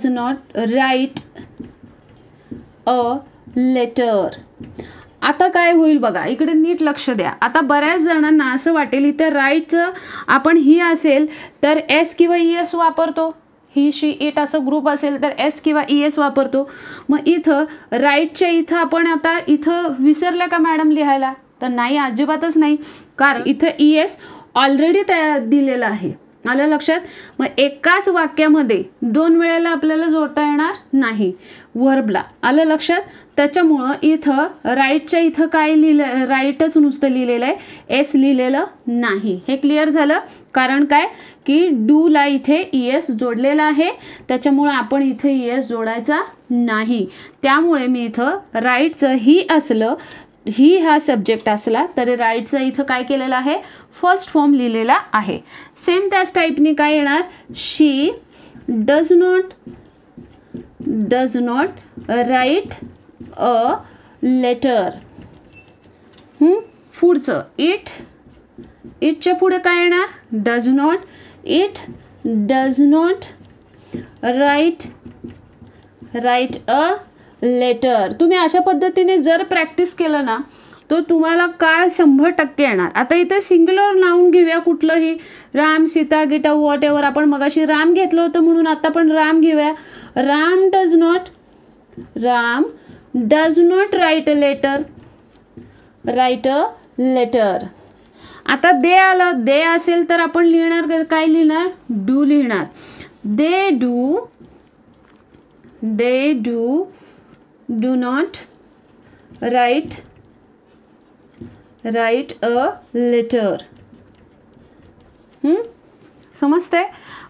Speaker 1: not write a letter. आता काय होईल बघा, इकडे नीट लक्ष द्या. आता बऱ्याच जणांना असं वाटेल इथे राईटचं आपण ही असेल तर एस किंवा ई एस वापरतो, ही, शी, इट असं ग्रुप असेल तर एस किंवा ई एस वापरतो. मग इथं राईटच्या इथं आपण आता इथं विसरलं का मॅडम लिहायला, तर नाही, अजिबातच नाही. कारण इथं ई एस ऑलरेडी तयार दिलेलं आहे. आलं लक्षात. मग एकाच वाक्यामध्ये दोन वेळेला आपल्याला जोडता येणार नाही वर्बला. आलं लक्षात. त्याच्यामुळं इथं राईटच्या इथं काय लिहिलं, राईटच नुसतं लिहिलेलं आहे, एस लिहिलेलं नाही. हे क्लिअर झालं. कारण काय की डूला इथे ई एस जोडलेला आहे, त्याच्यामुळं आपण इथे ई एस जोडायचा नाही. त्यामुळे मी इथं राईटचं ही असलं, ही हा सब्जेक्ट असला तरी राईटचं इथं काय केलेलं आहे, फर्स्ट फॉर्म लिहिलेला आहे. सेम त्याच टाईपनी काय येणार, she does not write a letter. पुढचं इटच्या पुढे काय येणार, does not. It does not write a letter. तुम्ही अशा पद्धतीने जर प्रॅक्टिस केलं ना तर तुम्हाला काळ 100% येणार. आता इथे सिंग्युलर नाउन घेऊया कुठलंही, राम, सीता, गीता, वॉट एव्हर. आपण मगाशी राम घेतलं होतं म्हणून आता पण राम घेऊया. Ram does not write a letter. आता दे आलं, दे असेल तर आपण लिहिणार काय, लिहिणार डू लिहिणार. They do not write a letter. समजते.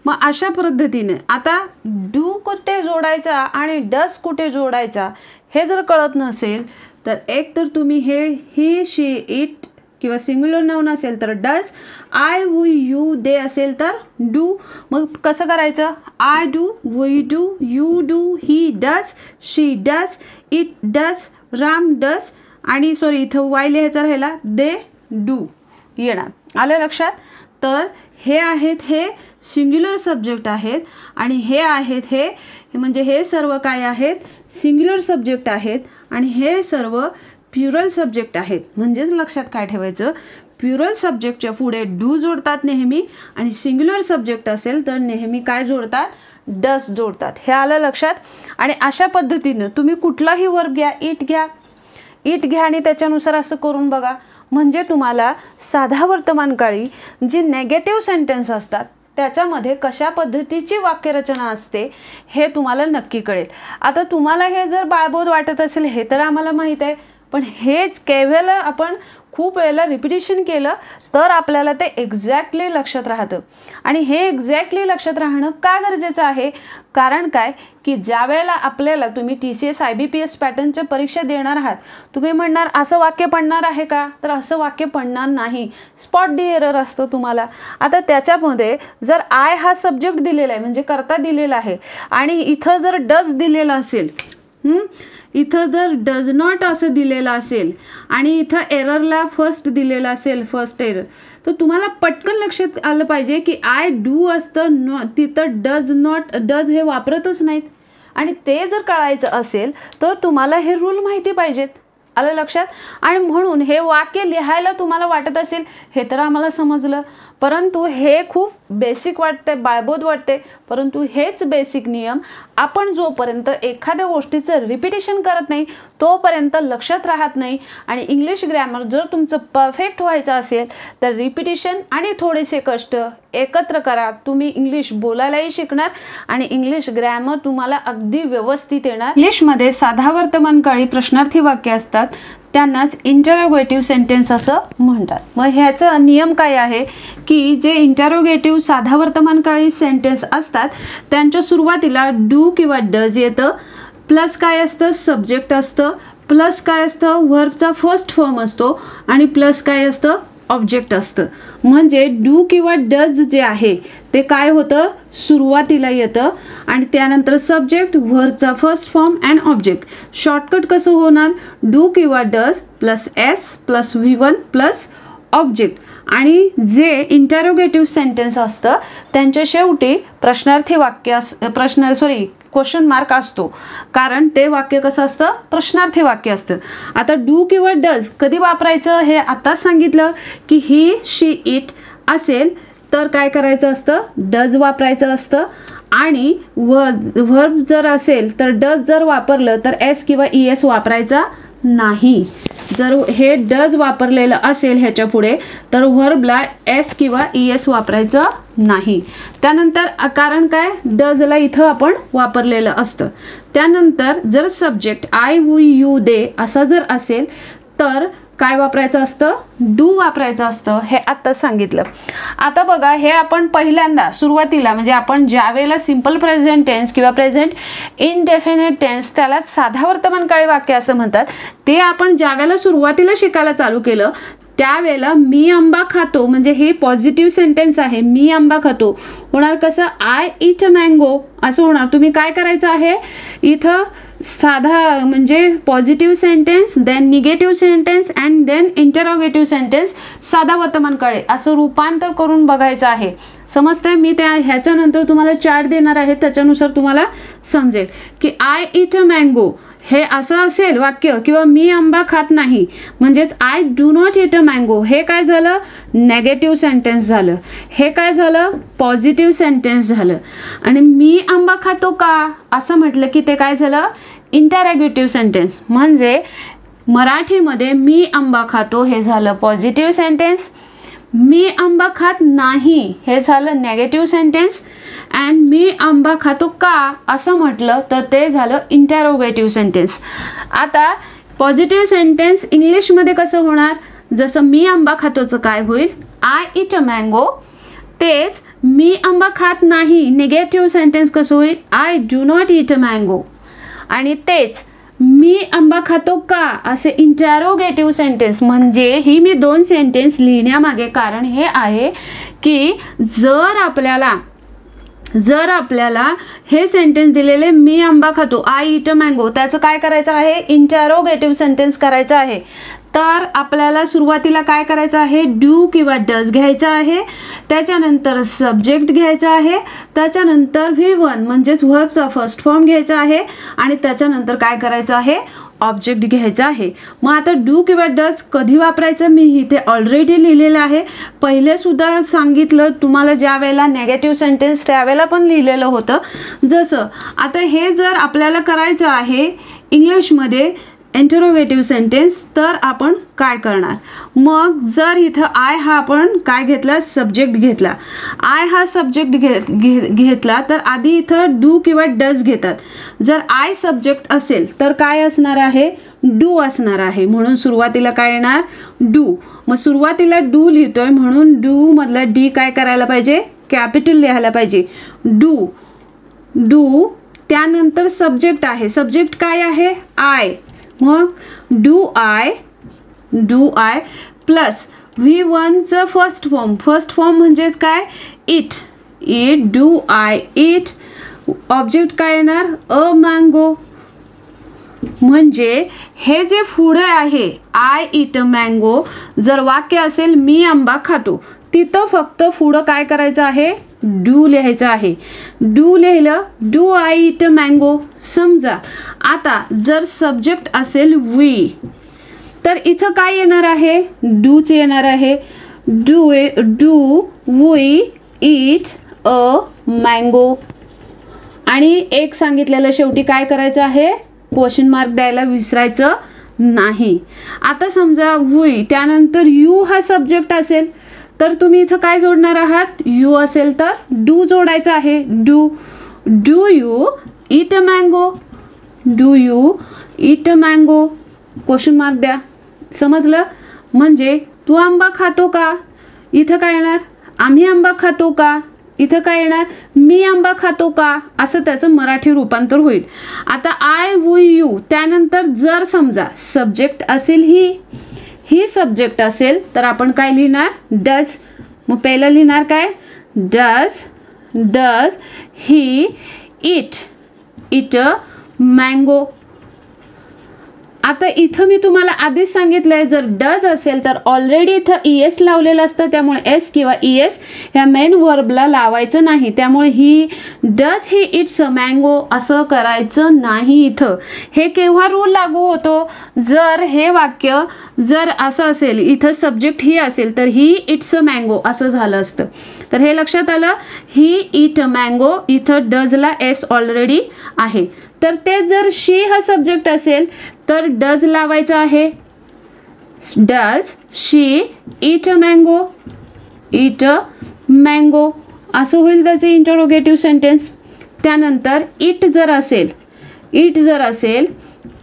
Speaker 1: मग अशा पद्धतीने आता डू कुठे जोडायचा आणि डज कुठे जोडायचा हे जर कळत नसेल तर एक तर तुम्ही ही, शी, इट किंवा सिंग्युलर नाउन असेल तर does, I, we, you, they असेल तर डू. मग कसं करायचं, I do, we do, you do, he does, she does, it does, Ram does आणि सॉरी इथं वाय लिहायचा राहिला, दे डू येणार. आलं लक्षात. तर हे आहेत, हे सिंग्युलर सब्जेक्ट आहेत आणि हे आहेत हे म्हणजे हे सर्व काय आहेत, सिंग्युलर सब्जेक्ट आहेत आणि हे सर्व प्युरल सब्जेक्ट आहेत. म्हणजेच लक्षात काय ठेवायचं, प्युरल सब्जेक्टच्या पुढे डू जोडतात नेहमी, आणि सिंग्युलर सब्जेक्ट असेल तर नेहमी काय जोडतात, डस जोडतात. हे आलं लक्षात. आणि अशा पद्धतीनं तुम्ही कुठलाही वर्ब घ्या, इट घ्या आणि त्याच्यानुसार असं करून बघा, म्हणजे तुम्हाला साधा वर्तमानकाळी जी नेगेटिव्ह सेंटेन्स असतात त्याच्यामध्ये कशा पद्धतीची वाक्यरचना असते हे तुम्हाला नक्की कळेल. आता तुम्हाला हे जर बाळबोध वाटत असेल हे तर आम्हाला माहीत आहे, पण हेच केवळ आपण खूप वेळेला रिपिटेशन केलं तर आपल्याला ते एक्झॅक्टली लक्षात राहतं. आणि हे एक्झॅक्टली लक्षात राहणं का गरजेचं आहे, कारण काय की ज्या वेळेला आपल्याला तुम्ही TCS IBPS पॅटर्नच्या परीक्षा देणार आहात, तुम्ही म्हणणार असं वाक्य पडणार आहे का, तर असं वाक्य पडणार नाही, स्पॉट डी एरर असतं तुम्हाला. आता त्याच्यामध्ये जर आय हा सब्जेक्ट दिलेला आहे म्हणजे कर्ता दिलेला आहे आणि इथं जर डज दिलेला असेल, इथं जर डज नॉट असं दिलेलं असेल आणि इथं एररला फर्स्ट दिलेलं असेल, फर्स्ट एरर, तर तुम्हाला पटकन लक्षात आलं पाहिजे की आय डू असतं, तिथं डज नॉट, डज हे वापरतच नाहीत. आणि ते जर कळायचं असेल तर तुम्हाला हे रूल माहिती पाहिजेत. आलं लक्षात. आणि म्हणून हे वाक्य लिहायला तुम्हाला वाटत असेल हे तर आम्हाला समजलं, परंतु हे खूप बेसिक वाटते, बाळबोध वाटते, परंतु हेच बेसिक नियम आपण जोपर्यंत एखाद्या गोष्टीचं रिपिटेशन करत नाही तोपर्यंत लक्षात राहत नाही. आणि इंग्लिश ग्रॅमर जर तुमचं परफेक्ट व्हायचं असेल तर रिपिटेशन आणि थोडेसे कष्ट एकत्र करा, तुम्ही इंग्लिश बोलायलाही शिकणार आणि इंग्लिश ग्रॅमर तुम्हाला अगदी व्यवस्थित येणार. इंग्लिशमध्ये साधा वर्तमानकाळी प्रश्नार्थी वाक्य असतात त्यांनाच इंटरोगेटिव्ह सेंटेन्स असं म्हणतात. मग ह्याचा नियम काय आहे की जे इंटरोगेटिव्ह साधा वर्तमानकाळी सेंटेन्स असतात त्यांच्या सुरुवातीला डू किंवा डज येतं, प्लस काय असतं, सब्जेक्ट असतं, प्लस काय असतं, वर्बचा फर्स्ट फॉर्म असतो आणि प्लस काय असतं, ऑब्जेक्ट असतं. म्हणजे डू किंवा डज जे आहे ते काय होतं, सुरुवातीला येतं आणि त्यानंतर सब्जेक्ट, वर्बचा first form and object. Shortcut कसं होणार, डू किंवा does plus S plus V1 plus object. आणि जे इंटरोगेटिव्ह सेंटेन्स असतं त्यांच्या शेवटी प्रश्नार्थी वाक्य क्वेश्चन मार्क असतो, कारण ते वाक्य कसं असतं, प्रश्नार्थी वाक्य असतं. आता डू किंवा डज कधी वापरायचं हे आताच सांगितलं की ही शी इट असेल तर काय करायचं असतं, डज वापरायचं असतं. आणि वर्ब जर असेल तर डज जर वापरलं तर एस किंवा ES वापरायचा नाही. जर हे डज वापरलेलं असेल ह्याच्या पुढे तर वर्बला एस किंवा ES वापरायचं नाही. त्यानंतर कारण काय, डजला इथं आपण वापरलेलं असतं. त्यानंतर जर सब्जेक्ट आय, वी, यू, दे असा जर असेल तर काय वापरायचं असतं, डू वापरायचं असतं. हे आत्ता सांगितलं. आता बघा, हे आपण पहिल्यांदा सुरुवातीला म्हणजे आपण ज्या वेळेला सिंपल प्रेझेंट टेन्स किंवा प्रेझेंट इनडेफिनेट टेन्स त्याला साधा वर्तमानकाळी वाक्य असं म्हणतात, ते आपण ज्या वेळेला सुरुवातीला शिकायला चालू केलं त्यावेळेला मी आंबा खातो म्हणजे हे पॉझिटिव्ह सेंटेन्स आहे. मी आंबा खातो होणार कसं, आय ईट अ मँगो असं होणार. तुम्ही काय करायचं आहे, इथं साधा म्हणजे positive sentence, then negative sentence and then interrogative sentence साधा वर्तमानकाळी असं रूपांतर करून बघायचं आहे. समजतंय. मी त्या ह्याच्यानंतर तुम्हाला चार्ट देणार आहे, त्याच्यानुसार तुम्हाला समजेल की आय ईट अ मँगो हे असं असेल वाक्य, किंवा मी आंबा खात नाही म्हणजेच I do not eat a mango. हे काय झालं, नेगेटिव्ह सेंटेन्स झालं. हे काय झालं, पॉझिटिव्ह सेंटेन्स झालं. आणि मी आंबा खातो का असं म्हटलं की ते काय झालं, इंटरोगेटिव्ह सेंटेन्स. म्हणजे मराठीमध्ये मी आंबा खातो हे झालं पॉझिटिव्ह सेंटेन्स, मी आंबा खात नाही हे झालं नेगेटिव्ह सेंटेन्स, अँड मी आंबा खातो का असं म्हटलं तर ते झालं इंटरोगेटिव्ह सेंटेन्स. आता पॉझिटिव्ह सेंटेन्स इंग्लिशमध्ये कसं होणार, जसं मी आंबा खातोचं काय होईल, आय ईट अ मँगो. तेच मी आंबा खात नाही निगेटिव्ह सेंटेन्स कसं होईल, I do not eat a mango. आणि तेच मी आंबा खातो का असे इंटरोगेटिव्ह सेंटेन्स. म्हणजे ही मी दोन सेंटेन्स लिहिण्यामागे कारण हे आहे की जर आपल्याला हे सेंटेन्स दिलेले मी आंबा खातो, आय ईट अ मँगो, त्याचं काय करायचं आहे, इंटरोगेटिव्ह सेंटेन्स करायचं आहे. तर आपल्याला सुरुवातीला काय करायचं आहे, डू किंवा डज घ्यायचं आहे, त्याच्यानंतर सब्जेक्ट घ्यायचा आहे, त्याच्यानंतर V1 म्हणजेच वर्बचा फर्स्ट फॉर्म घ्यायचा आहे आणि त्याच्यानंतर काय करायचं आहे, ऑब्जेक्ट घ्यायचा आहे। मग आता डू किंवा डज कधी वापरायचं मी इथे ऑलरेडी लिहिलेलं आहे, पहिले सुद्धा सांगितलं तुम्हाला, ज्या वेळेला नेगेटिव्ह सेंटेन्स त्यावेळेला पण लिहिलेलं होतं। जसं आता हे जर आपल्याला करायचं आहे इंग्लिशमध्ये इंटरोगेटिव्ह सेंटेन्स, तर आपण काय करणार? मग जर इथं आय हा आपण काय घेतला? सब्जेक्ट घेतला। आय हा सब्जेक्ट घेतला तर आधी इथं डू किंवा डज घेतात। जर आय सब्जेक्ट असेल तर काय असणार आहे? डू असणार आहे, म्हणून सुरुवातीला काय येणार? डू। मग सुरुवातीला डू लिहितोय म्हणून डू मधला डी काय करायला पाहिजे? कॅपिटल लिहायला पाहिजे। डू, डू त्यानंतर सब्जेक्ट आहे, सब्जेक्ट काय आहे? आय। मग डू आय प्लस V1 चं फर्स्ट फॉर्म म्हणजेच काय? It, do I it. Object काय येणार? A mango. म्हणजे हे जे पुढे आहे आय इट अ मँगो, जर वाक्य असेल मी आंबा खातो, तिथं फक्त पुढं काय करायचं आहे? डू लिहायचं आहे। डू लिहिलं, do I it a mango. समजा आता जर सब्जेक्ट असेल वी, तर इथं काय येणार आहे? डूच येणार आहे। Do we it a mango. आणि एक सांगितलेलं शेवटी काय करायचं आहे? क्वेश्चन मार्क द्यायला विसरायचं नाही। आता समजा वी त्यानंतर यू हा सब्जेक्ट असेल, तर तुम्ही इथं काय जोडणार आहात? यू असेल तर डू जोडायचं आहे। Do you eat a mango, do you eat a mango. Question mark द्या। समजलं? म्हणजे तू आंबा खातो का? इथं काय येणार? आम्ही आंबा खातो का? इथं काय येणार? मी आंबा खातो का? असं त्याचं मराठी रूपांतर होईल। आता आय वी यू त्यानंतर जर समजा सब्जेक्ट असेल ही सब्जेक्ट असेल तर आपण काय लिहिणार? डज। मग पहिलं लिहिणार काय? Does he it a mango. आता इथं मी तुम्हाला आधीच सांगितलंय, जर डज असेल तर ऑलरेडी इथं ES लावलेलं असतं, त्यामुळे एस किंवा ES ह्या मेन वर्बला लावायचं नाही। त्यामुळे does he it's a mango असं करायचं नाही इथं। हे केव्हा रूल लागू होतो? जर हे वाक्य जर असं असेल, इथं सब्जेक्ट ही असेल तर ही इट्स अ मँगो असं झालं असतं। तर हे लक्षात आलं? ही इट अ मँगो, इथं डजला एस ऑलरेडी आहे। तर ते जर शी हा सब्जेक्ट असेल तर डज लावायचं आहे। Does she eat a mango असं होईल त्याचे इंटरोगेटिव्ह सेंटेन्स। त्यानंतर इट जर असेल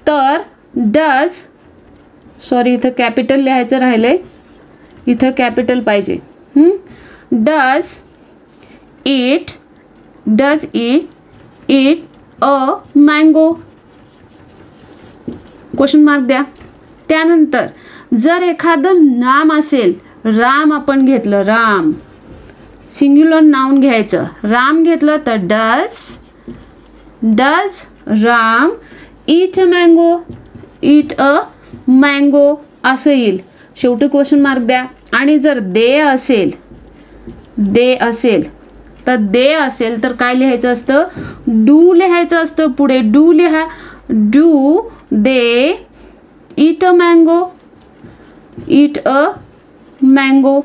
Speaker 1: तर डज, सॉरी इथं कॅपिटल लिहायचं राहिलंय, इथं कॅपिटल पाहिजे। Does it a mango. Question mark द्या। त्यानंतर जर एखादं नाम असेल, राम आपण घेतलं, राम सिंग्युलर नाउन घ्यायचं, राम घेतलं तर does Ram eat a mango असं येईल। शेवटी क्वेश्चन मार्क द्या। आणि जर दे असेल तर काय लिहायचं असतं? डू लिहायचं असतं। पुढे डू लिहा। Do they eat a mango.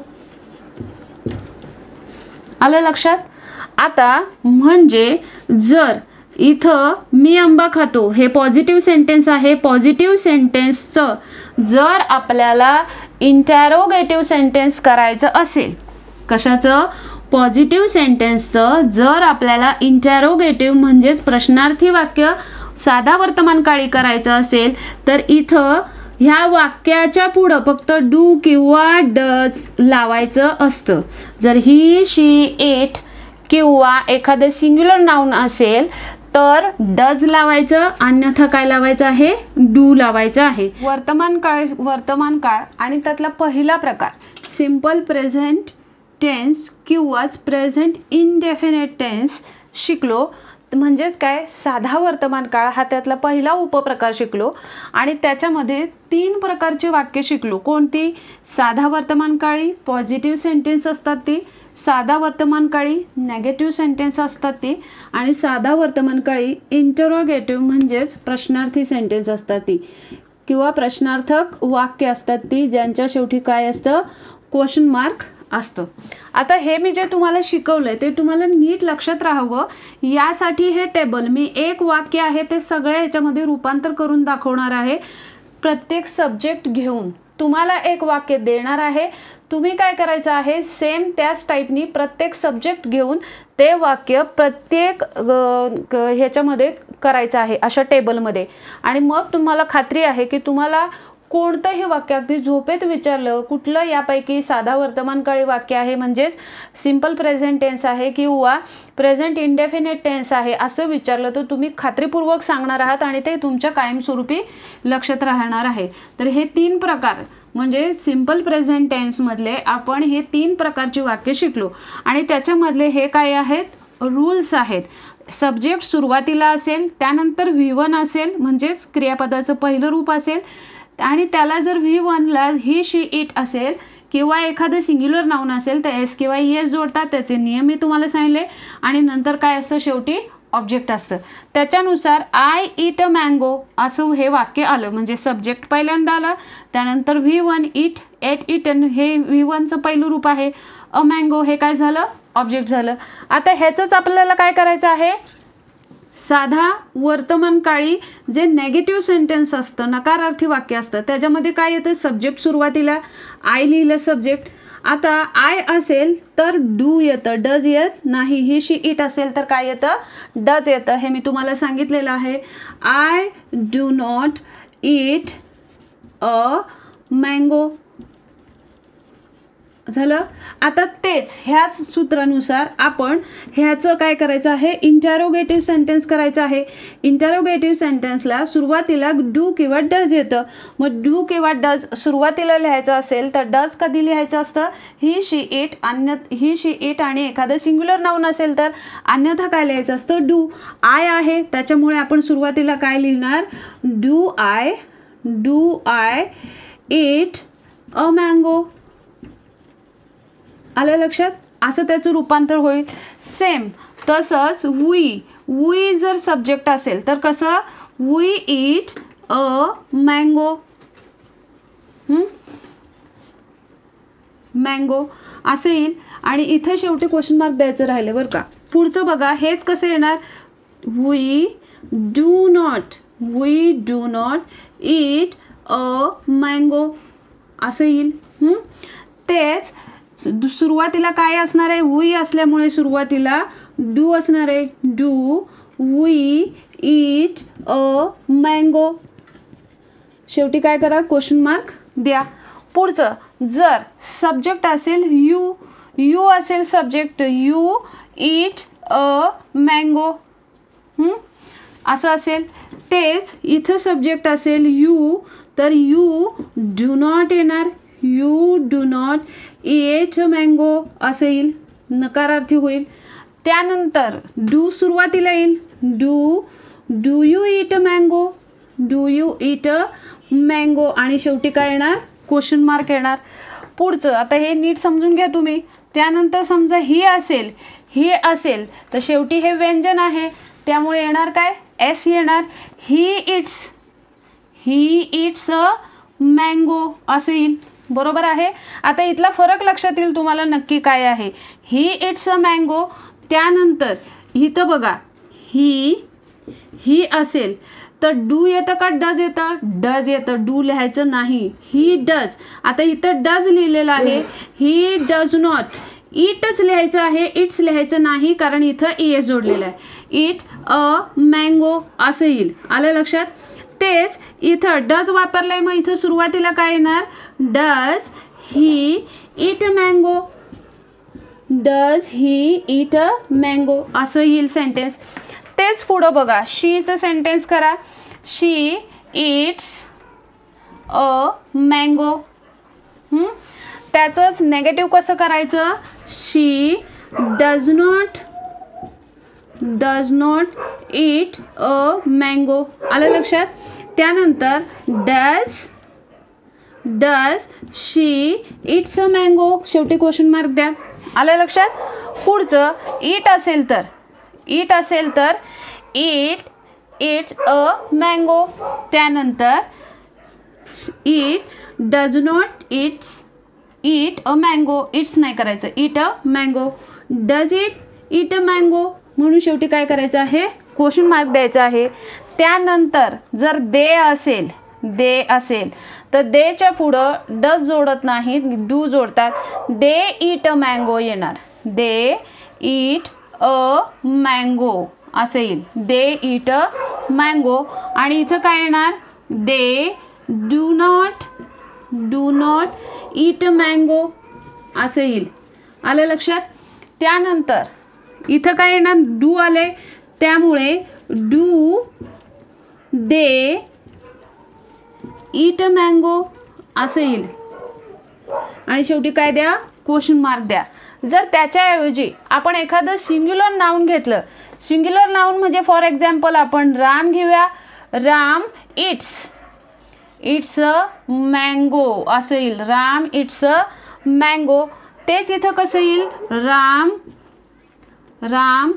Speaker 1: आलं लक्षात? आता म्हणजे जर इथं मी आंबा खातो हे पॉझिटिव्ह सेंटेन्स आहे, पॉझिटिव्ह सेंटेन्सचं जर आपल्याला इंटरोगेटिव्ह सेंटेन्स करायचं असेल, कशाचं? पॉझिटिव्ह सेंटेन्सचं जर आपल्याला इंटरोगेटिव्ह म्हणजेच प्रश्नार्थी वाक्य साधा वर्तमानकाळी करायचं असेल, तर इथं ह्या वाक्याच्या पुढं फक्त डू किंवा डज लावायचं असतं। जर ही शी इट किंवा एखादं सिंग्युलर नाउन असेल तर डज लावायचं, अन्यथा काय लावायचं आहे? डू लावायचं आहे। वर्तमान काळ आणि त्यातला पहिला प्रकार सिंपल प्रेझेंट टेन्स किंवा प्रेझेंट इनडेफिनेट टेन्स शिकलो। म्हणजेच काय, साधा वर्तमान काळ हा त्यातला पहिला उपप्रकार शिकलो आणि त्याच्यामध्ये 3 प्रकारची वाक्य शिकलो. कोणती? साधा वर्तमान काळी पॉझिटिव्ह सेंटेन्स असतात ती, साधा वर्तमान काळी नेगेटिव्ह सेंटेन्स असतात ती, आणि साधा वर्तमान काळी इंटरोगेटिव्ह म्हणजेच प्रश्नार्थी सेंटेन्स असतात ती, किंवा प्रश्नार्थक वाक्य असतात ती, ज्यांच्या शेवटी काय असतं, क्वेश्चन मार्क असतो. आता हे मी जे तुम्हाला शिकवलंय ते तुम्हाला नीट लक्षात राहावं यासाठी हे टेबल मी एक वाक्य आहे ते सगळ्या ह्याच्यामध्ये रूपांतर करून दाखवणार आहे. प्रत्येक सब्जेक्ट घेऊन तुम्हाला एक वाक्य देणार आहे. तुम्ही काय करायचं आहे, सेम त्याच टाईपनी प्रत्येक सब्जेक्ट घेऊन ते वाक्य प्रत्येक ह्याच्यामध्ये करायचं आहे अशा टेबलमध्ये. आणि मग तुम्हाला खात्री आहे की तुम्हाला कोणतंही वाक्य अगदी झोपेत विचारलं, कुठलं यापैकी साधा वर्तमानकाळी वाक्य आहे म्हणजेच सिंपल प्रेझेंट टेन्स आहे किंवा प्रेझेंट इंडेफिनिट टेन्स आहे असं विचारलं तर तुम्ही खात्रीपूर्वक सांगणार आहात आणि ते तुमच्या कायमस्वरूपी लक्षात राहणार आहे. तर हे 3 प्रकार म्हणजे सिंपल प्रेझेंट टेन्समधले आपण हे 3 प्रकारची वाक्य शिकलो आणि त्याच्यामधले हे काय आहेत, रूल्स आहेत. सब्जेक्ट सुरुवातीला असेल, त्यानंतर V1 असेल म्हणजेच क्रियापदाचं पहिलं रूप असेल आणि त्याला जर V1ला ही शी इट असेल किंवा एखादं सिंग्युलर नाउन असेल तर एस किंवा एस जोडतात. त्याचे नियम मी तुम्हाला सांगितले आणि नंतर काय असतं, शेवटी ऑब्जेक्ट असतं. त्याच्यानुसार आय ईट अ मँगो असं हे वाक्य आलं म्हणजे सब्जेक्ट पहिल्यांदा आलं, त्यानंतर V1 इट एट इटन हे V1चं पहिलं रूप आहे, अ मँगो हे काय झालं, ऑब्जेक्ट झालं. आता ह्याचंच आपल्याला काय करायचं आहे, साधा वर्तमानकाळी जे नेगेटिव्ह सेंटेन्स असतं, नकारार्थी वाक्य असतं, त्याच्यामध्ये काय येतं, सब्जेक्ट सुरुवातीला आय लिहिलं सब्जेक्ट. आता आय असेल तर डू येतं, डज येत नाही. ही शी इट असेल तर काय येतं, डज येतं. हे मी तुम्हाला सांगितलेलं आहे. I do not eat a mango झालं. आता तेच ह्याच सूत्रानुसार आपण ह्याचं काय करायचं आहे, इंटरोगेटिव्ह सेंटेन्स करायचं आहे. इंटरोगेटिव्ह सेंटेन्सला सुरुवातीला डू किंवा डज येतं. मग डू किंवा डज सुरुवातीला लिहायचं असेल तर डज कधी लिहायचं असतं, ही she it, he she it आणि एखादं सिंग्युलर नाउन असेल तर अन्यथा काय लिहायचं असतं, डू. आय आहे त्याच्यामुळे आपण सुरुवातीला काय लिहिणार, do I eat a mango. आलं लक्षात, असं त्याचं रूपांतर होईल. सेम तसंच वी जर सब्जेक्ट असेल तर कसं, we eat a mango, mango असं येईल. आणि इथं शेवटी क्वेश्चन मार्क द्यायचं राहिलं बरं का. पुढचं बघा, हेच कसं येणार, we do not eat a mango असं येईल. तेच सुरुवातीला काय असणार आहे, वी असल्यामुळे सुरुवातीला डू असणार आहे, do we eat a mango. शेवटी काय करा, क्वेश्चन मार्क द्या. पुढचं, जर सब्जेक्ट असेल यू असेल subject, you eat a mango असं असेल. तेच इथं सब्जेक्ट असेल यू तर यू डू नॉट येणार, you do not eat a mango असं येईल, नकारार्थी होईल. त्यानंतर डू सुरुवातीला येईल, do you eat a mango, do you eat a mango आणि शेवटी काय येणार, क्वेश्चन मार्क येणार. पुढचं आता हे नीट समजून घ्या तुम्ही. त्यानंतर समजा ही असेल तर शेवटी हे व्यंजन आहे त्यामुळे येणार काय, एस येणार. ही इट्स अ मँगो असं येईल, बरोबर आहे. आता इथला फरक लक्षात येईल तुम्हाला नक्की काय आहे. ही इट्स अ मँगो, त्यानंतर इथं बघा ही असेल तर डू येतं का डज येतं, डज येतं, डू लिहायचं नाही, ही डज. आता इथं डज लिहिलेलं आहे, ही डज नॉट, इटच लिहायचं आहे, इट्स लिहायचं नाही कारण इथं एस जोडलेलं आहे. इट अ मँगो असं येईल, आलं लक्षात. तेच इथं डज वापरलंय मग इथं सुरुवातीला काय येणार, does he eat a mango, does he eat a mango असं येईल सेंटेन्स. तेच पुढं बघा, शीचं सेंटेन्स करा, शी ईट्स अ मँगो. त्याचंच नेगेटिव्ह कसं करायचं, she does not does not eat a mango. आलं लक्षात. त्यानंतर does she eats a mango. शेवटी क्वेश्चन मार्क द्या. आलं लक्षात. पुढचं ईट असेल तर इट्स अ मँगो. त्यानंतर it does not eat a mango. It's नाही करायचं, ईट a mango. Does it eat a mango. म्हणून शेवटी काय करायचं आहे, क्वेश्चन मार्क द्यायचा आहे. त्यानंतर जर दे असेल तर देच्या पुढं डज जोडत नाहीत, डू जोडतात. दे ईट अ मँगो येणार. दे ईट अ मँगो असं येईल. दे ईट अ मँगो. आणि इथं काय येणार, दे do not eat a mango असं येईल. आलं लक्षात. त्यानंतर इथं काय येणार, डू आले, त्यामुळे do they eat a mango असं येईल. आणि शेवटी काय द्या, क्वेश्चन मार्क द्या. जर त्याच्याऐवजी आपण एखादं सिंग्युलर नाउन घेतलं, सिंग्युलर नाउन म्हणजे फॉर एक्झाम्पल आपण राम घेऊया. राम इट्स अ मँगो असं येईल. Ram it's a mango. तेच इथं कसं येईल, राम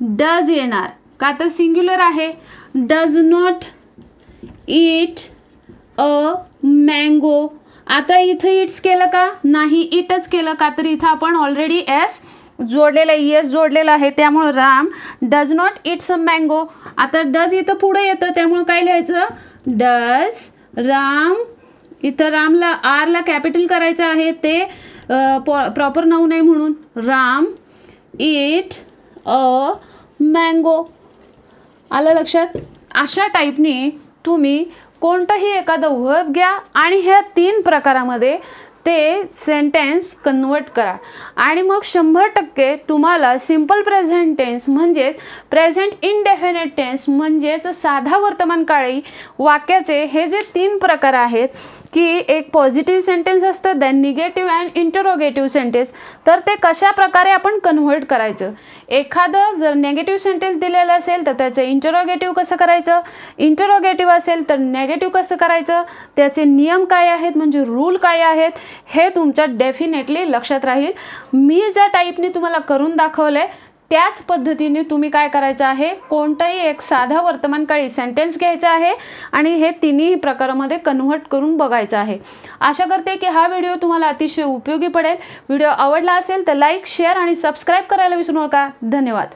Speaker 1: डज येणार, का तर सिंग्युलर आहे. Does not eat a mango. आता इथं इट्स केलं का, नाही, इटच केलं, का तर इथं आपण ऑलरेडी एस जोडलेला आहे, येस जोडलेला आहे. त्यामुळं Ram does not it's a mango. आता डज इथं पुढे येतं, त्यामुळं काय लिहायचं, डज राम. इथं रामला आरला कॅपिटल करायचं आहे, ते प्रॉपर नाऊन आहे म्हणून. Ram it a mango. आलं लक्षात. अशा टाईपने तुम्ही कोणतंही एखादं वर्ब घ्या आणि ह्या 3 प्रकारामध्ये ते सेंटेन्स कन्वर्ट करा. आणि मग 100% तुम्हाला सिम्पल प्रेझेंट टेन्स म्हणजेच प्रेझेंट इनडेफिनेट टेन्स म्हणजेच साधा वर्तमानकाळी वाक्याचे हे जे 3 प्रकार आहेत, की एक पॉझिटिव्ह सेंटेन्स असतं, then negative and interrogative sentence, तर ते कशा प्रकारे आपण कन्व्हर्ट करायचं. एखादं जर नेगेटिव्ह सेंटेन्स दिलेलं असेल तर त्याचं इंटरोगेटिव्ह कसं करायचं, इंटरोगेटिव्ह असेल तर नेगेटिव्ह कसं करायचं, त्याचे नियम काय आहेत म्हणजे रूल काय आहेत, हे तुमच्या डेफिनेटली लक्षात राहील. मी ज्या टाईपने तुम्हाला करून दाखवलंय त्याच पद्धतीने तुम्ही काय करायचं आहे, कोणताही एक साधा वर्तमानकाळी सेंटेन्स घ्यायचा आहे आणि हे तिन्ही प्रकारामध्ये कन्व्हर्ट करून बघायचं आहे. आशा करते की हा व्हिडिओ तुम्हाला अतिशय उपयोगी पडेल. व्हिडिओ आवडला असेल तर लाईक, शेअर आणि सबस्क्राईब करायला विसरू नका. धन्यवाद.